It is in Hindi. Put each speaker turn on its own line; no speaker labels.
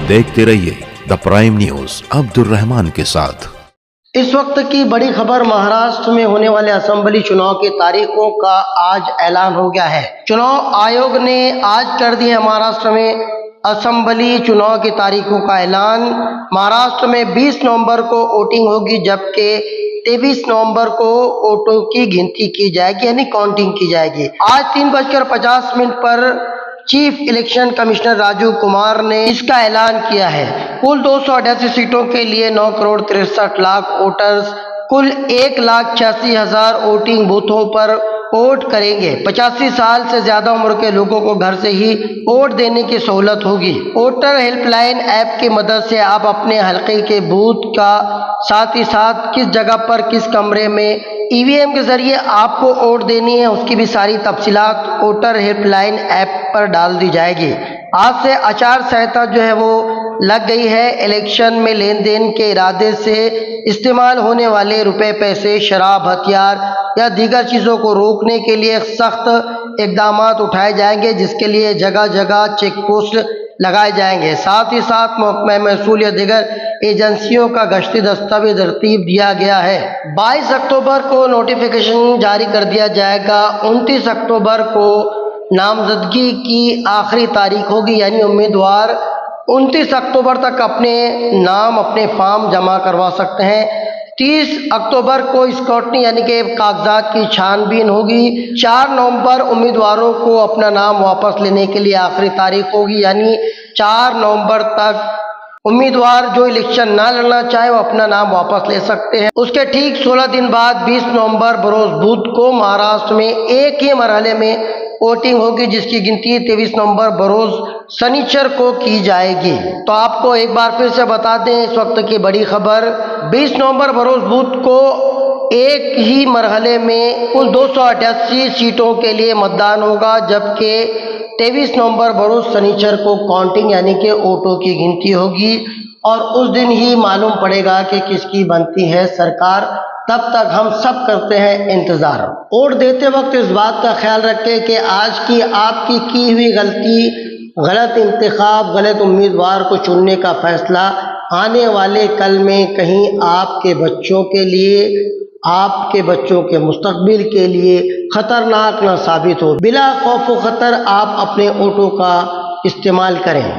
देखते रहिए the prime news Abdul Rahman के साथ।
इस वक्त की बड़ी खबर, महाराष्ट्र में होने वाले असेंबली चुनाव की तारीखों का आज ऐलान हो गया है। चुनाव आयोग ने आज कर दी है महाराष्ट्र में असेंबली चुनाव की तारीखों का ऐलान। महाराष्ट्र में 20 नवंबर को वोटिंग होगी, जबकि 23 नवंबर को वोटों की गिनती की जाएगी, यानी काउंटिंग की जाएगी। आज 3:50 पर chief election commissioner Rajiv Kumar ने इसका ऐलान किया है। कुल 288 सीटों के लिए 9,63,00,000 वोटर्स कुल 1,86,000 वोटिंग बूथों पर वोट करेंगे। 85 साल से ज्यादा उम्र के लोगों को घर से ही वोट देने की सहूलत होगी। वोटर हेल्पलाइन ऐप की मदद से आप अपने हल्के के बूथ का, साथ ही साथ किस जगह पर किस कमरे में ईवीएम के जरिए आपको वोट देनी है, उसकी भी सारी तफसीलात वोटर हेल्पलाइन ऐप पर डाल दी जाएगी। आज से आचार संहिता जो है वो लग गई है। इलेक्शन में लेन देन के इरादे से इस्तेमाल होने वाले रुपए, पैसे, शराब, हथियार या दीगर चीज़ों को रोकने के लिए सख्त इकदाम उठाए जाएंगे, जिसके लिए जगह जगह चेक पोस्ट लगाए जाएंगे। साथ ही साथ महकमा महसूल या दीगर एजेंसियों का गश्ती दस्तावेज तरतीब दिया गया है। 22 अक्टूबर को नोटिफिकेशन जारी कर दिया जाएगा। 29 अक्टूबर को नामजदगी की आखिरी तारीख होगी, यानी उम्मीदवार 29 अक्टूबर तक अपने नाम, अपने फॉर्म जमा करवा सकते हैं। 30 अक्टूबर को स्क्रूटनी यानी कि कागजात की छानबीन होगी। 4 नवंबर उम्मीदवारों को अपना नाम वापस लेने के लिए आखिरी तारीख होगी, यानी 4 नवंबर तक उम्मीदवार जो इलेक्शन ना लड़ना चाहे वो अपना नाम वापस ले सकते हैं। उसके ठीक 16 दिन बाद 20 नवंबर बरोज बुध को महाराष्ट्र में एक ही मरहले में वोटिंग होगी, जिसकी गिनती 23 नवंबर बरोज शनिचर को की जाएगी। तो आपको एक बार फिर से बता दें इस वक्त की बड़ी खबर, 20 नवंबर बरोज बुध को एक ही मरहले में कुल 288 सीटों के लिए मतदान होगा, जबकि 23 नवंबर बरोज शनिचर को काउंटिंग यानी कि वोटों की गिनती होगी और उस दिन ही मालूम पड़ेगा कि किसकी बनती है सरकार। तब तक हम सब करते हैं इंतजार। वोट देते वक्त इस बात का ख्याल रखें कि आज की आपकी की हुई गलती, गलत इंतखाब, गलत उम्मीदवार को चुनने का फैसला आने वाले कल में कहीं आपके बच्चों के लिए, आपके बच्चों के मुस्तकबिल के लिए खतरनाक न साबित हो। बिला खौफ व खतर आप अपने वोटों का इस्तेमाल करें।